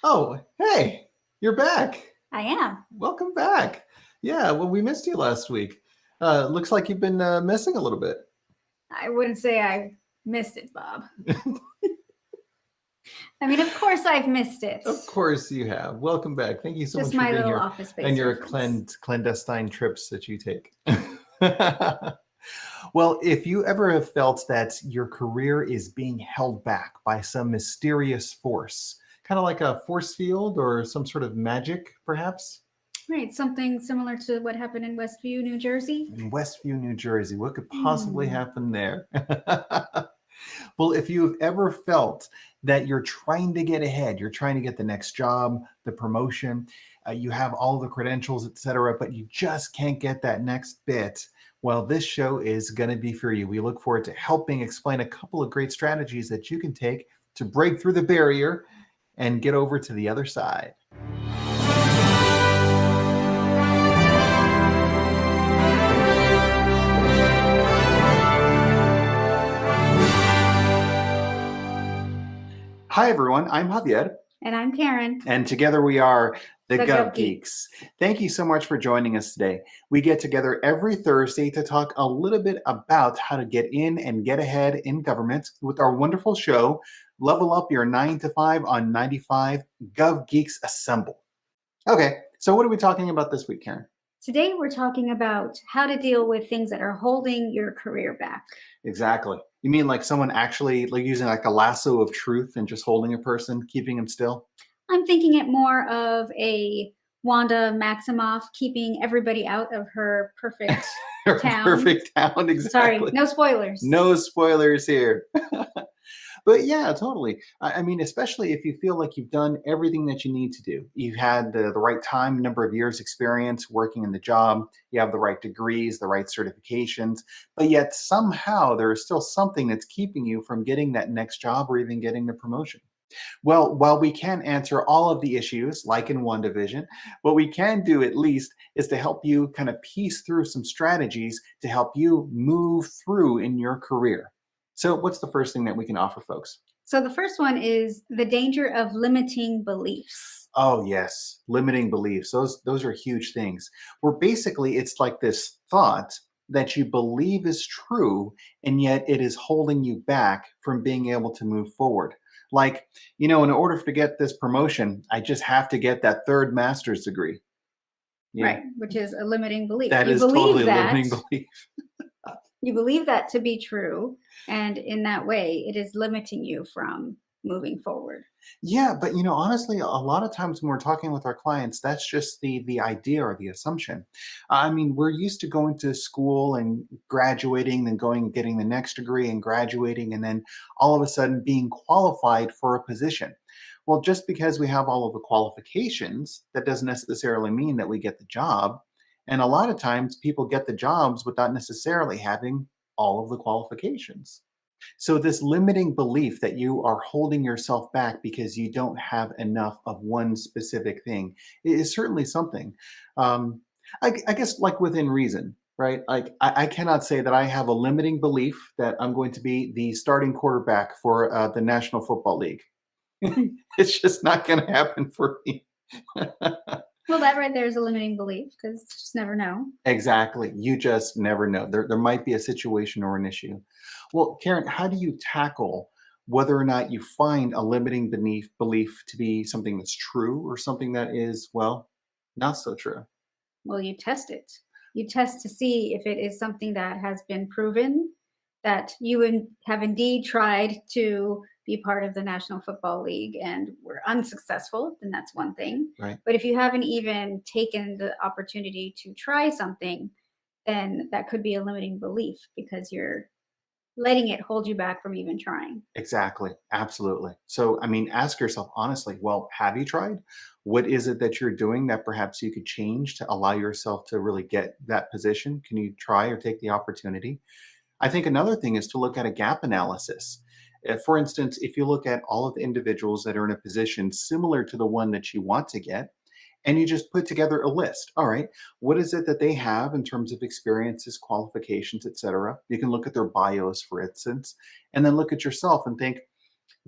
Oh, hey, you're back. I am. Welcome back. Yeah, well, we missed you last week. Looks like you've been missing a little bit. I wouldn't say I missed it, Bob. I mean, of course I've missed it. Of course you have. Welcome back. Thank you so Just much for my being little here office and space your reference. clandestine trips that you take. Well, if you ever have felt that your career is being held back by some mysterious force, kind of like a force field or some sort of magic, perhaps, Right, something similar to what happened in Westview, New Jersey. in Westview, New Jersey, what could possibly Hmm. happen there? Well, if you've ever felt that you're trying to get ahead, you're trying to get the next job, the promotion, you have all the credentials, etc., but you just can't get that next bit, well, this show is going to be for you. We look forward to helping explain a couple of great strategies that you can take to break through the barrier and get over to the other side. Hi, everyone. I'm Javier. And I'm Karen. And together we are the The Gov Gov Geeks. Thank you so much for joining us today. We get together every Thursday to talk a little bit about how to get in and get ahead in government with our wonderful show, Level Up Your 9 to 5 on 95 Gov Geeks Assemble. Okay, so what are we talking about this week, Karen? Today we're talking about how to deal with things that are holding your career back. Exactly. You mean like someone actually like using like a lasso of truth and just holding a person, keeping him still? I'm thinking it more of a Wanda Maximoff keeping everybody out of her perfect town. Perfect town, exactly. Sorry, no spoilers. No spoilers here. But yeah, totally. I mean, especially if you feel like you've done everything that you need to do. You've had the right time, number of years experience working in the job. You have the right degrees, the right certifications, but yet somehow there is still something that's keeping you from getting that next job or even getting the promotion. Well, while we can't answer all of the issues, like in one division, what we can do at least is to help you kind of piece through some strategies to help you move through in your career. So, what's the first thing that we can offer folks? So the first one is the danger of limiting beliefs. Oh, yes, limiting beliefs. Those are huge things. Where basically it's like this thought that you believe is true, and yet it is holding you back from being able to move forward. Like, in order to get this promotion, I just have to get that third master's degree. Yeah, Right, which is a limiting belief. that You is believe totally a that limiting belief. you believe that to be true, and in that way it is limiting you from moving forward. Yeah, but honestly, a lot of times when we're talking with our clients, that's just the idea or the assumption. I mean, we're used to going to school and graduating, then going and getting the next degree and graduating, and then all of a sudden being qualified for a position. Well, just because we have all of the qualifications, that doesn't necessarily mean that we get the job. And a lot of times people get the jobs without necessarily having all of the qualifications. So, this limiting belief that you are holding yourself back because you don't have enough of one specific thing is certainly something. Um, I guess, like within reason, right? Like, I cannot say that I have a limiting belief that I'm going to be the starting quarterback for the National Football League. It's just not going to happen for me. Well, that right there is a limiting belief because you just never know. Exactly. You just never know. There might be a situation or an issue. Well, Karen, how do you tackle whether or not you find a limiting belief to be something that's true or something that is, well, not so true? Well, you test it. You test to see if it is something that has been proven, that you have indeed tried to be part of the National Football League and were unsuccessful, then that's one thing. Right. But if you haven't even taken the opportunity to try something, then that could be a limiting belief because you're letting it hold you back from even trying. Exactly. Absolutely. So, I mean, ask yourself honestly, well, have you tried? What is it that you're doing that perhaps you could change to allow yourself to really get that position? Can you try or take the opportunity? I think another thing is to look at a gap analysis. For instance, if you look at all of the individuals that are in a position similar to the one that you want to get, and you just put together a list. All right, what is it that they have in terms of experiences, qualifications, etc. You can look at their bios, for instance, and then look at yourself and think,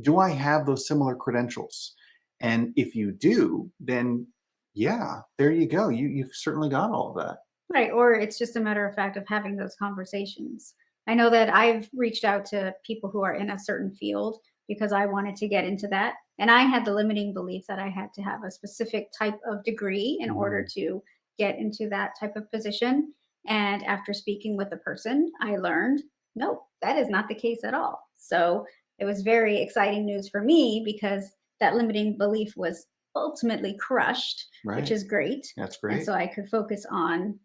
do I have those similar credentials? And if you do, then yeah, there you go. You've certainly got all of that. Right. Or it's just a matter of fact of having those conversations. I know that I've reached out to people who are in a certain field because I wanted to get into that. And I had the limiting belief that I had to have a specific type of degree in order Mhm. to get into that type of position. And after speaking with the person, I learned no, that is not the case at all. So it was very exciting news for me because that limiting belief was ultimately crushed, which Right. is great. That's And great. so I could focus on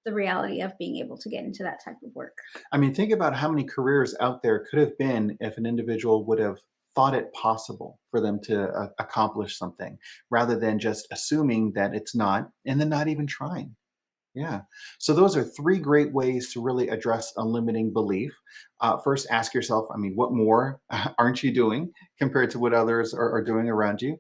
the reality of being able to get into that type of work. I mean, think about how many careers out there could have been if an individual would have thought it possible for them to accomplish something rather than just assuming that it's not and then not even trying. Yeah. So those are three great ways to really address a limiting belief. First, ask yourself, I mean, what more aren't you doing compared to what others are doing around you?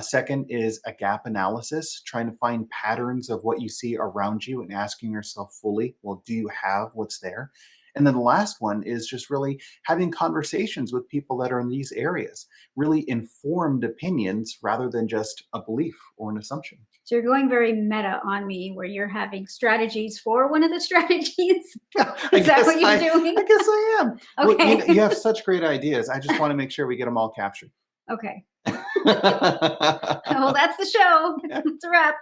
Second is a gap analysis, trying to find patterns of what you see around you and asking yourself fully, well, do you have what's there? And then the last one is just really having conversations with people that are in these areas, really informed opinions rather than just a belief or an assumption. So you're going very meta on me where you're having strategies for one of the strategies. I Is that guess what you're doing? I guess I am. Well, Okay. you have such great ideas. I just want to make sure we get them all captured. Okay. Well, that's the show. It's a wrap.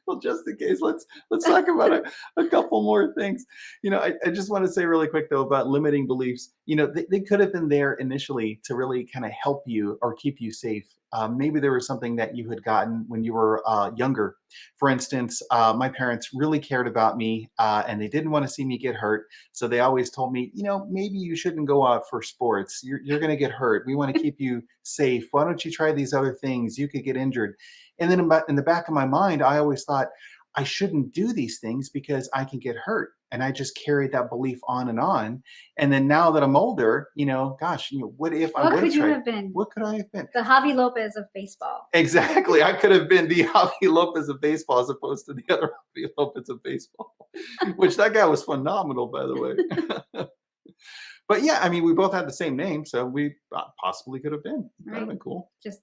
Well, just in case, let's talk about a couple more things. I just want to say really quick though about limiting beliefs. They could have been there initially to really kind of help you or keep you safe. Maybe there was something that you had gotten when you were younger. For instance, my parents really cared about me and they didn't want to see me get hurt. So they always told me, maybe you shouldn't go out for sports. You're going to get hurt. We want to keep you safe. Why don't you try these other things? You could get injured. And then in the back of my mind, I always thought I shouldn't do these things because I can get hurt. And I just carried that belief on and on. And then now that I'm older, gosh, what if I What would have could you tried? have been? What could I have been? The Javi Lopez of baseball. Exactly. I could have been the Javi Lopez of baseball as opposed to the other Javi Lopez of baseball, which that guy was phenomenal, by the way. But yeah, I mean, we both had the same name, so we possibly could have been. That'd have Right. been cool. Just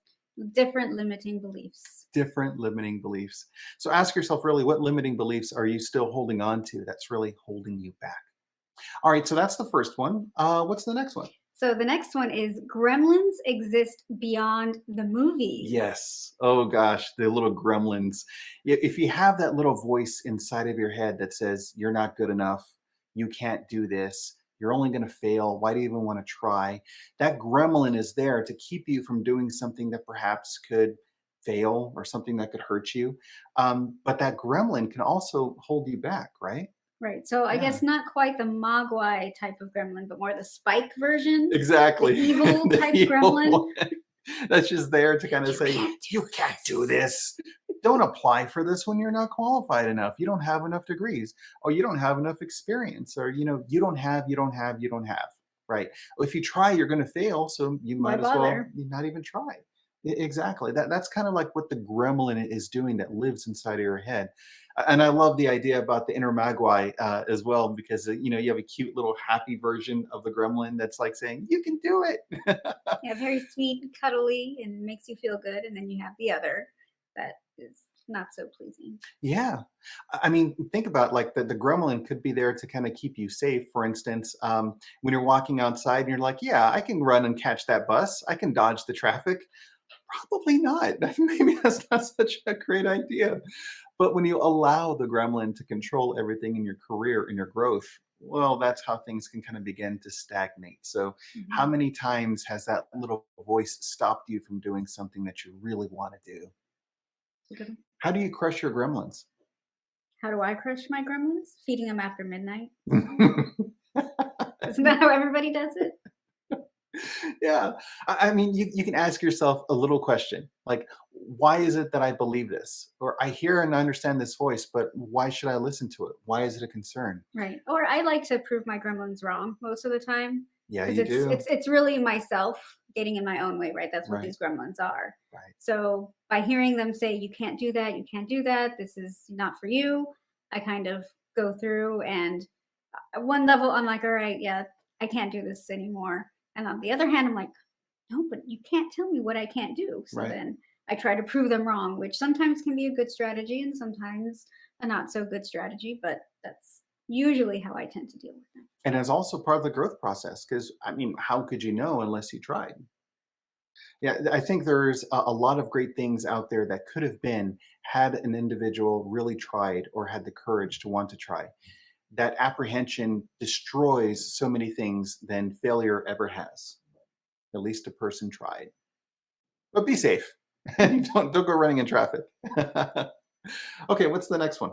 different limiting beliefs. Different limiting beliefs. So ask yourself really, what limiting beliefs are you still holding on to that's really holding you back? All right, so that's the first one. What's the next one? So the next one is Gremlins exist beyond the movies. Yes. Oh gosh, the little gremlins. If you have that little voice inside of your head that says, you're not good enough, you can't do this, you're only going to fail, why do you even want to try? That gremlin is there to keep you from doing something that perhaps could fail or something that could hurt you. But that gremlin can also hold you back, right? Right. So I Yeah. guess not quite the Mogwai type of gremlin, but more the Spike version, the Exactly. evil The type evil gremlin. one that's just there to kind of You say, can't do "You can't do this. this. Don't apply for this when you're not qualified enough. You don't have enough degrees, or you don't have enough experience, or you don't have." Right? If you try, you're going to fail, so you Why might as well bother? not even try. Exactly. That's kind of like what the gremlin is doing that lives inside of your head. And I love the idea about the inner Magui as well, because you have a cute little happy version of the gremlin that's like saying, "You can do it." Yeah, very sweet and cuddly and makes you feel good. And then you have the other that is not so pleasing. Yeah. I mean, think about like the gremlin could be there to kind of keep you safe. For instance, when you're walking outside and you're like, yeah, I can run and catch that bus. I can dodge the traffic. Probably not. Maybe that's not such a great idea. But when you allow the gremlin to control everything in your career and your growth, well, that's how things can kind of begin to stagnate. So, how Mhm. many times has that little voice stopped you from doing something that you really want to do? Good. How do you crush your gremlins? How do I crush my gremlins? Feeding them after midnight. Isn't that how everybody does it? Yeah. I mean, you can ask yourself a little question like, why is it that I believe this? Or I hear and understand this voice, but why should I listen to it? Why is it a concern? Right. Or I like to prove my gremlins wrong most of the time Yeah, because you it's do. it's it's really myself getting in my own way, right? That's what Right. these gremlins are. Right. So by hearing them say you can't do that, you can't do that, this is not for you, I kind of go through and at one level I'm like, all right, yeah, I can't do this anymore. And on the other hand, I'm like, no, but you can't tell me what I can't do. So Right. then I try to prove them wrong, which sometimes can be a good strategy and sometimes a not so good strategy, but that's usually how I tend to deal with them. And it's also part of the growth process because, I mean, how could you know unless you tried? Yeah, I think there's a lot of great things out there that could have been had an individual really tried or had the courage to want to try. That apprehension destroys so many things than failure ever has. At least a person tried. But be safe. Don't go running in traffic. Okay, what's the next one?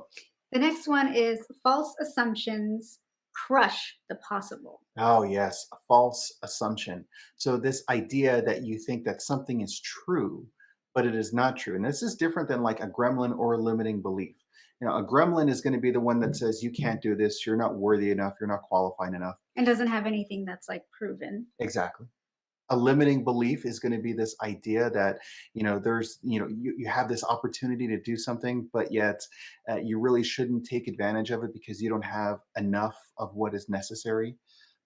The next one is false assumptions crush the possible. Oh, yes, a false assumption. So, this idea that you think that something is true, but it is not true. And this is different than like a gremlin or a limiting belief. A gremlin is going to be the one that says, you can't do this, you're not worthy enough, you're not qualified enough. And doesn't have anything that's like proven. Exactly. A limiting belief is going to be this idea that there's you have this opportunity to do something, but yet you really shouldn't take advantage of it because you don't have enough of what is necessary.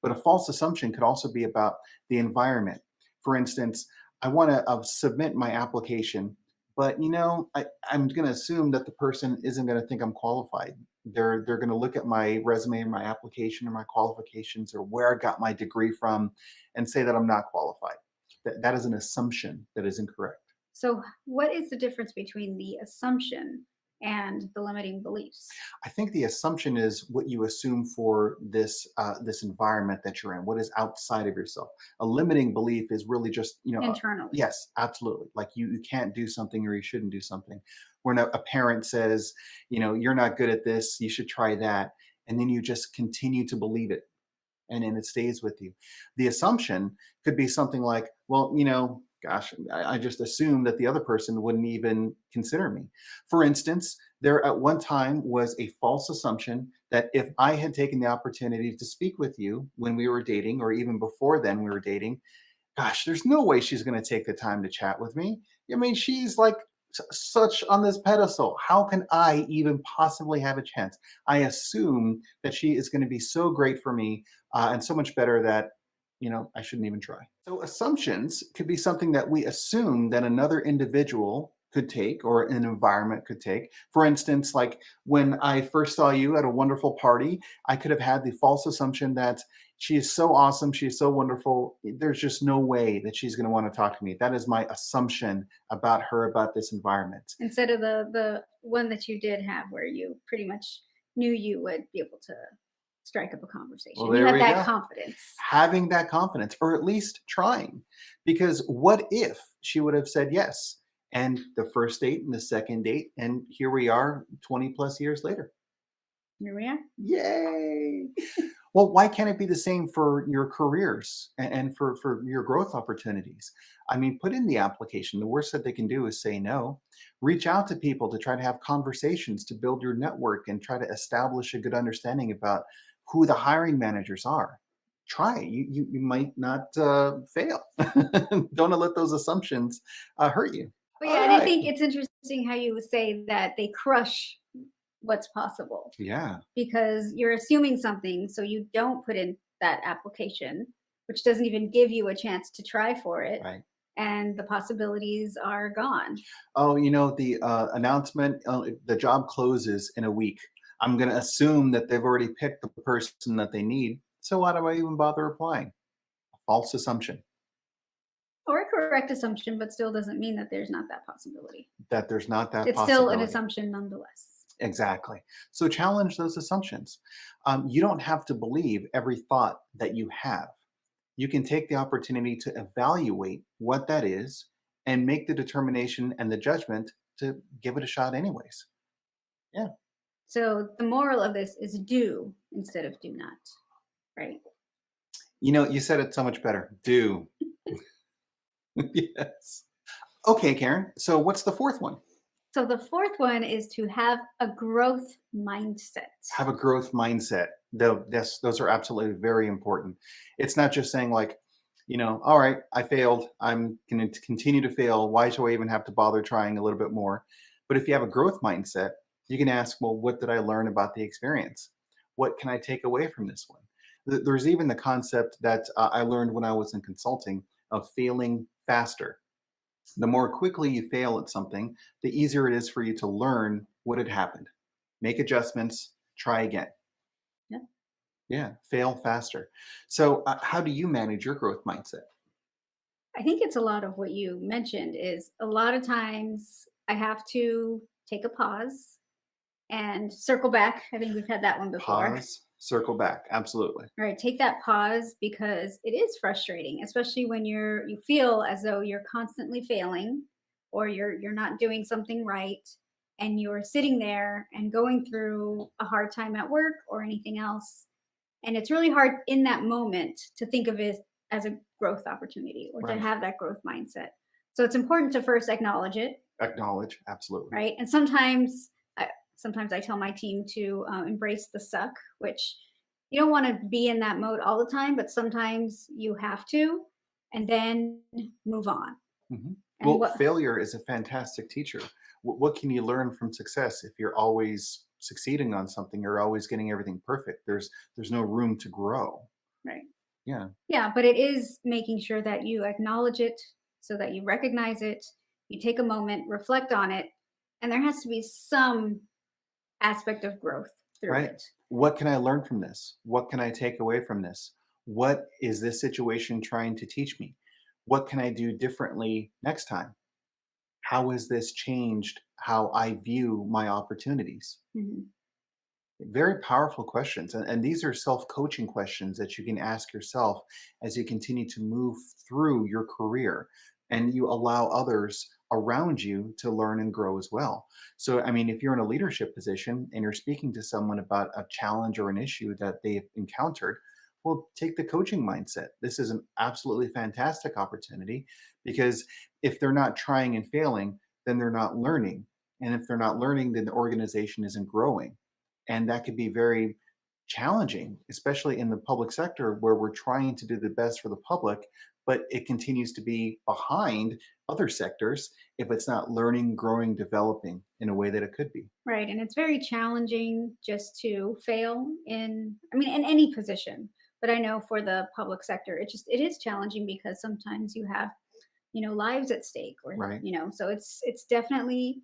But a false assumption could also be about the environment. For instance, I want to submit my application, but I'm going to assume that the person isn't going to think I'm qualified. They're going to look at my resume or my application or my qualifications or where I got my degree from and say that I'm not qualified. That is an assumption that is incorrect. So, what is the difference between the assumption and the limiting beliefs I think the assumption is what you assume for this environment that you're in. What is outside of yourself? A limiting belief is really just internally? yes, absolutely. Like you can't do something or you shouldn't do something. When a parent says, you're not good at this, you should try that, and then you just continue to believe it and then it stays with you. The assumption could be something like, well, gosh, I just assumed that the other person wouldn't even consider me. For instance, there at one time was a false assumption that if I had taken the opportunity to speak with you when we were dating, or even before then we were dating, gosh, there's no way she's going to take the time to chat with me. I mean, she's like such on this pedestal. How can I even possibly have a chance? I assume that she is going to be so great for me and so much better that, I shouldn't even try. So, assumptions could be something that we assume that another individual could take or an environment could take. For instance, like when I first saw you at a wonderful party, I could have had the false assumption that she is so awesome. She is so wonderful. There's just no way that she's going to want to talk to me. That is my assumption about her, about this environment. Instead of the one that you did have where you pretty much knew you would be able to strike up a Well, conversation. You there had we that go. confidence. Having that confidence, or at least trying. Because what if she would have said yes? And the first date and the second date, and here we are 20 plus years later. Here we are. Yay! Well, why can't it be the same for your careers and for your growth opportunities? I mean, put in the application. The worst that they can do is say no. Reach out to people to try to have conversations to build your network and try to establish a good understanding about who the hiring managers are. Try it. You might not fail. Don't let those assumptions hurt you. But All yeah, and I right. think it's interesting how you would say that they crush what's possible Yeah. because you're assuming something, so you don't put in that application, which doesn't even give you a chance to try for it, Right. and the possibilities are gone. Oh, the announcement, the job closes in a week. I'm going to assume that they've already picked the person that they need. So why do I even bother applying? A false assumption Or a correct assumption, but still doesn't mean that there's not that possibility. that there's not that It's still an possibility. assumption nonetheless. Exactly. So challenge those assumptions. You don't have to believe every thought that you have. You can take the opportunity to evaluate what that is and make the determination and the judgment to give it a shot, anyways. Yeah. So the moral of this is do instead of do not, right? You said it so much better. Do. Yes. Okay, Karen. So what's the fourth one? So the fourth one is to have a growth mindset. Have a growth mindset. Though those are absolutely very important. It's not just saying like, all right, I failed. I'm going to continue to fail. Why should I even have to bother trying a little bit more? But if you have a growth mindset, you can ask, well, what did I learn about the experience? What can I take away from this one? There's even the concept that I learned when I was in consulting of failing faster. The more quickly you fail at something, the easier it is for you to learn what had happened. Make adjustments, try again. Yeah. Yeah, fail faster. So, how do you manage your growth mindset? I think it's a lot of what you mentioned is a lot of times I have to take a pause and circle back. I think we've had that one before. Pause, circle back. Absolutely. All right, take that pause because it is frustrating, especially when you feel as though you're constantly failing or you're not doing something right and you're sitting there and going through a hard time at work or anything else. And it's really hard in that moment to think of it as a growth opportunity or to Right. have that growth mindset. So it's important to first acknowledge it, Acknowledge. Absolutely. right? And sometimes I tell my team to embrace the suck, which you don't want to be in that mode all the time, but sometimes you have to, and then move on. Mhm. And Well, what failure is a fantastic teacher. What can you learn from success if you're always succeeding on something? You're always getting everything perfect. There's no room to grow. right? Yeah. Yeah, but it is making sure that you acknowledge it so that you recognize it, you take a moment, reflect on it, and there has to be some aspect of growth through Right. it. What can I learn from this? What can I take away from this? What is this situation trying to teach me? What can I do differently next time? How has this changed how I view my opportunities? Mhm. Very powerful questions. And these are self coaching questions that you can ask yourself as you continue to move through your career and you allow others around you to learn and grow as well. So, I mean, if you're in a leadership position and you're speaking to someone about a challenge or an issue that they've encountered, well, take the coaching mindset. This is an absolutely fantastic opportunity because if they're not trying and failing, then they're not learning. And if they're not learning, then the organization isn't growing, and that could be very challenging, especially in the public sector where we're trying to do the best for the public, but it continues to be behind other sectors if it's not learning, growing, developing in a way that it could be. Right, and it's very challenging just to fail in any position. But I know for the public sector, it is challenging because sometimes you have, lives at stake or, Right. so it's definitely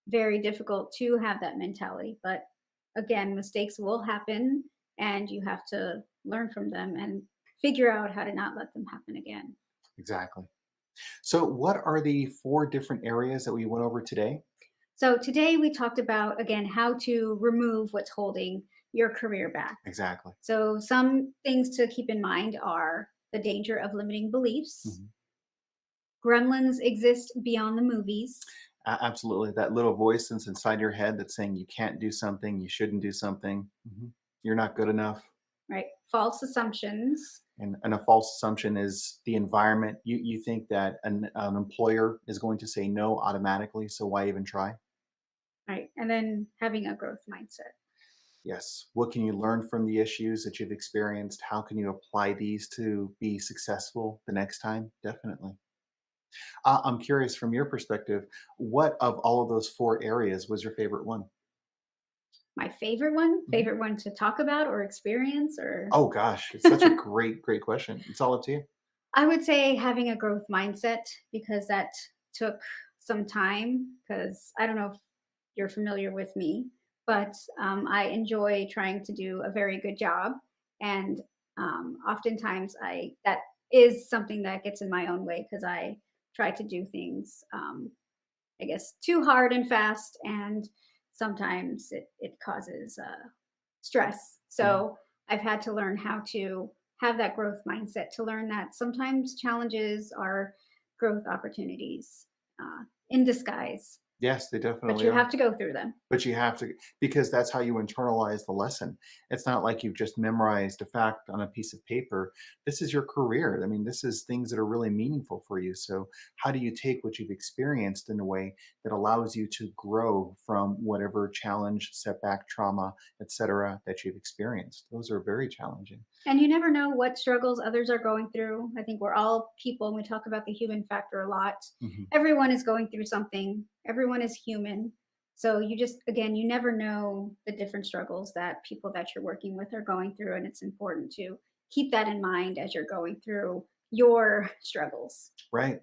very difficult to have that mentality. But again, mistakes will happen and you have to learn from them and figure out how to not let them happen again. Exactly. So, what are the four different areas that we went over today? So today we talked about again how to remove what's holding your career back. Exactly. So, some things to keep in mind are the danger of limiting beliefs. Mhm. Gremlins exist beyond the movies, Absolutely. That little voice that's inside your head that's saying you can't do something, you shouldn't do something, you're not good enough. right? False assumptions, And a false assumption is the environment. You think that an employer is going to say no automatically, so why even try? right? And then having a growth mindset. Yes. What can you learn from the issues that you've experienced? How can you apply these to be successful the next time? Definitely. I'm curious from your perspective, what of all of those four areas was your favorite one? My Mhm. favorite one to talk about or experience, or Oh gosh, it's such a great question. It's all up to you. I would say having a growth mindset because that took some time. Because I don't know if you're familiar with me, but I enjoy trying to do a very good job, and oftentimes I that is something that gets in my own way because I try to do things, I guess, too hard and fast, and sometimes it causes stress. Yeah. So I've had to learn how to have that growth mindset to learn that sometimes challenges are growth opportunities in disguise, Yes, they but definitely you are. have to go through them. But you have to, because that's how you internalize the lesson. It's not like you've just memorized a fact on a piece of paper. This is your career. I mean, this is things that are really meaningful for you. So, how do you take what you've experienced in a way that allows you to grow from whatever challenge, setback, trauma, etc., that you've experienced? Those are very challenging. And you never know what struggles others are going through. I think we're all people, and we talk about the human factor a lot. Mhm. Everyone is going through something, everyone is human. So you just, again, you never know the different struggles that people that you're working with are going through. And it's important to keep that in mind as you're going through your struggles. Right.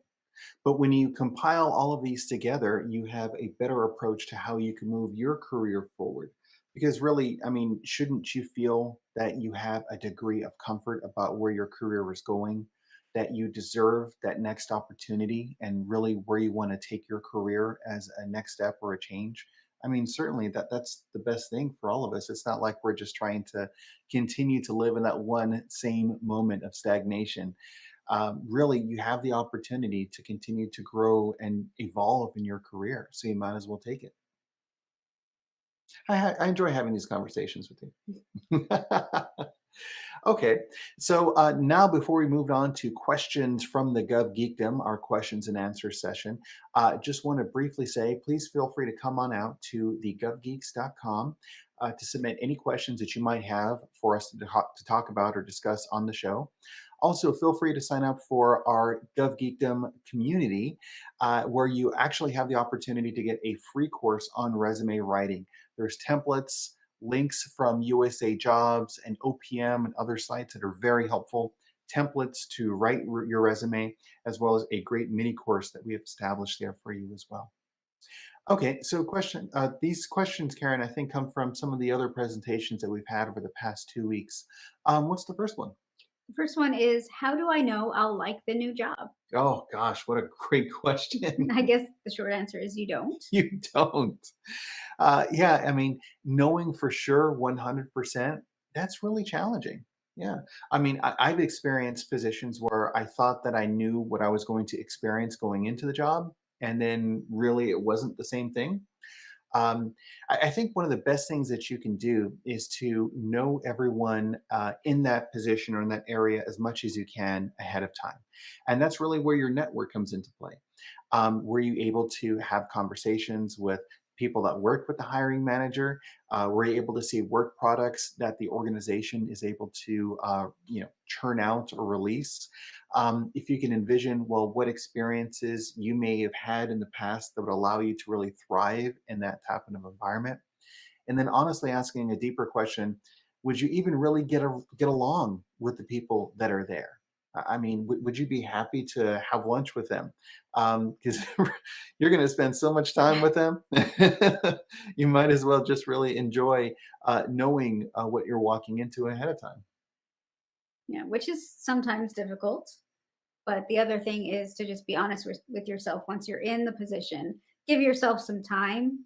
But when you compile all of these together, you have a better approach to how you can move your career forward. Because really, I mean, shouldn't you feel that you have a degree of comfort about where your career is going, that you deserve that next opportunity and really where you want to take your career as a next step or a change? I mean, certainly that's the best thing for all of us. It's not like we're just trying to continue to live in that one same moment of stagnation. Really you have the opportunity to continue to grow and evolve in your career. So you might as well take it. I enjoy having these conversations with you. Okay, so now before we move on to questions from the Gov Geekdom, our questions and answers session, just want to briefly say, please feel free to come on out to thegovgeeks.com to submit any questions that you might have for us to talk about or discuss on the show. Also, feel free to sign up for our Gov Geekdom community, where you actually have the opportunity to get a free course on resume writing. There's templates, links from USA Jobs and OPM and other sites that are very helpful, templates to write your resume, as well as a great mini course that we have established there for you as well. Okay, so these questions, Karen, I think come from some of the other presentations that we've had over the past 2 weeks. What's the first one? The first one is, how do I know I'll like the new job? Oh gosh, what a great question. I guess the short answer is you don't. You don't. Yeah, I mean, knowing for sure 100%, that's really challenging. Yeah. I mean, I've experienced positions where I thought that I knew what I was going to experience going into the job, and then really it wasn't the same thing. Um, I think one of the best things that you can do is to know everyone in that position or in that area as much as you can ahead of time. And that's really where your network comes into play. Were you able to have conversations with people that work with the hiring manager? Were you able to see work products that the organization is able to, churn out or release? If you can envision, well, what experiences you may have had in the past that would allow you to really thrive in that type of environment, and then honestly asking a deeper question: would you even really get along with the people that are there? I mean, would you be happy to have lunch with them? Because you're going to spend so much time with them, you might as well just really enjoy knowing what you're walking into ahead of time. Yeah, which is sometimes difficult. But the other thing is to just be honest with yourself once you're in the position. Give yourself some time.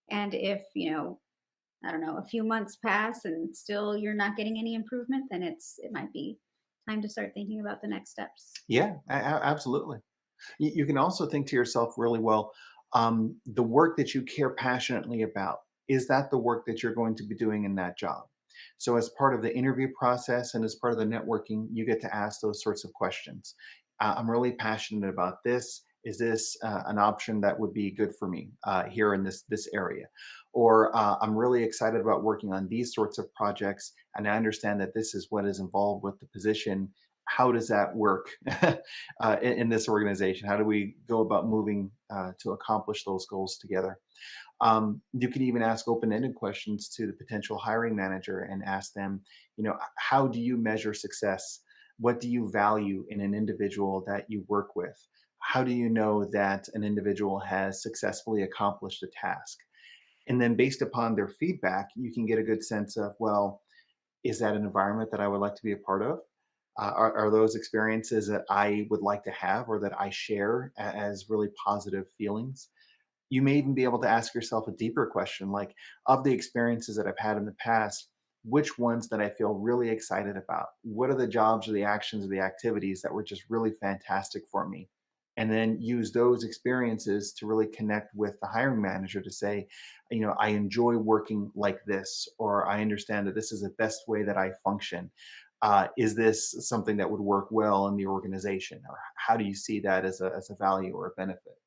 And if, I don't know, a few months pass and still you're not getting any improvement, then it might be time to start thinking about the next steps. Yeah, absolutely. You can also think to yourself really well, the work that you care passionately about, is that the work that you're going to be doing in that job? So, as part of the interview process and as part of the networking, you get to ask those sorts of questions. I'm really passionate about this. Is this an option that would be good for me here in this area? Or I'm really excited about working on these sorts of projects, and I understand that this is what is involved with the position. How does that work in this organization? How do we go about moving to accomplish those goals together? You can even ask open-ended questions to the potential hiring manager and ask them, how do you measure success? What do you value in an individual that you work with? How do you know that an individual has successfully accomplished a task? And then based upon their feedback, you can get a good sense of, well, is that an environment that I would like to be a part of? Are those experiences that I would like to have or that I share as really positive feelings? You may even be able to ask yourself a deeper question like, of the experiences that I've had in the past, which ones that I feel really excited about? What are the jobs or the actions or the activities that were just really fantastic for me? And then use those experiences to really connect with the hiring manager to say, I enjoy working like this, or I understand that this is the best way that I function. Is this something that would work well in the organization? Or how do you see that as a value or a benefit?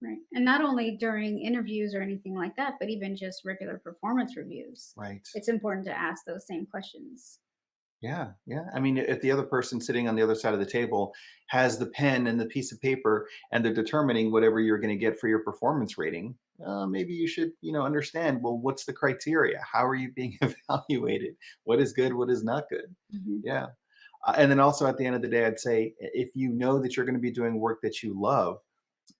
Right. And not only during interviews or anything like that, but even just regular performance reviews. Right. It's important to ask those same questions. Yeah, yeah. I mean, if the other person sitting on the other side of the table has the pen and the piece of paper and they're determining whatever you're going to get for your performance rating, maybe you should, understand, well, what's the criteria? How are you being evaluated? What is good? What is not good? Mhm. Yeah. And then also at the end of the day, I'd say if you know that you're going to be doing work that you love,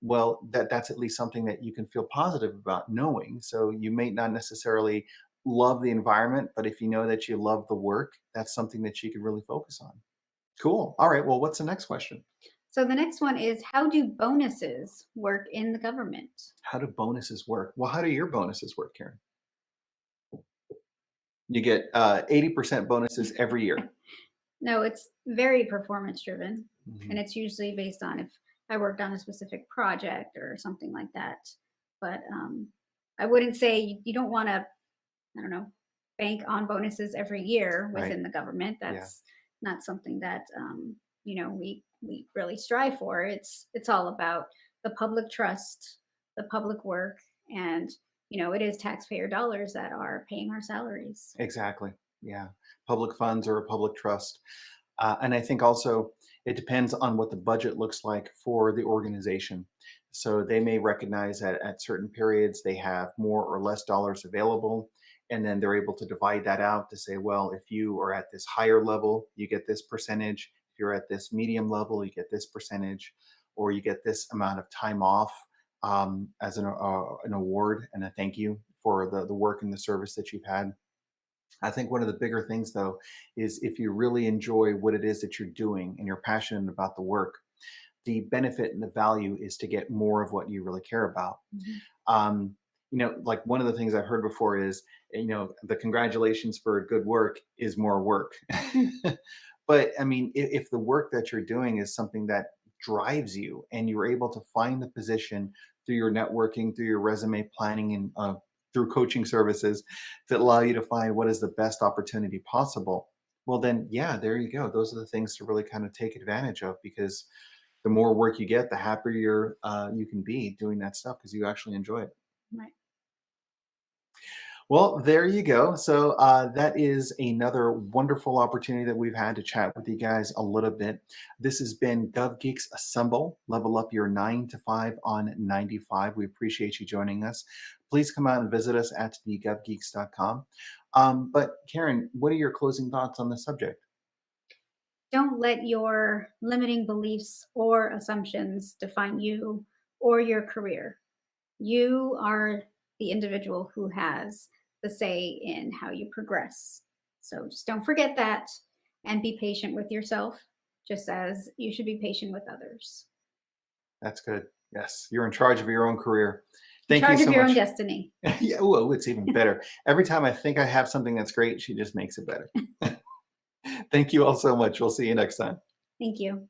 well, that's at least something that you can feel positive about knowing. So you may not necessarily love the environment, but if you know that you love the work, that's something that you can really focus on. Cool. All right. Well, what's the next question? So the next one is, how do bonuses work in the government? How do bonuses work? Well, how do your bonuses work, Karen? You get 80% bonuses every year. No, it's very performance driven, and Mhm. it's usually based on if I worked on a specific project or something like that. But I wouldn't say you don't want to, I don't know, bank on bonuses every year Right. within the government. Yeah. That's not something that we really strive for. It's all about the public trust, the public work, and it is taxpayer dollars that are paying our salaries. Exactly. Yeah. Public funds or a public trust. And I think also it depends on what the budget looks like for the organization. So they may recognize that at certain periods they have more or less dollars available. And then they're able to divide that out to say, well, if you are at this higher level, you get this percentage. If you're at this medium level, you get this percentage, or you get this amount of time off as an award and a thank you for the work and the service that you've had. I think one of the bigger things, though, is if you really enjoy what it is that you're doing and you're passionate about the work, the benefit and the value is to get more of what you really care about. Mhm. Like one of the things I've heard before is, the congratulations for good work is more work. But I mean, if the work that you're doing is something that drives you and you're able to find the position through your networking, through your resume planning, and through coaching services that allow you to find what is the best opportunity possible, well, then, yeah, there you go. Those are the things to really kind of take advantage of because the more work you get, the happier you can be doing that stuff because you actually enjoy it. Right. Well, there you go. So that is another wonderful opportunity that we've had to chat with you guys a little bit. This has been GovGeeks Assemble, level up your 9 to 5 on 95. We appreciate you joining us. Please come out and visit us at thegovgeeks.com. But Karen, what are your closing thoughts on the subject? Don't let your limiting beliefs or assumptions define you or your career. You are the individual who has the say in how you progress. So just don't forget that and be patient with yourself, just as you should be patient with others. That's good. Yes, you're in charge of your own career. In Thank you charge of so your own much. destiny. Yeah, well, it's even better. Every time I think I have something that's great, she just makes it better. Thank you all so much. We'll see you next time. Thank you.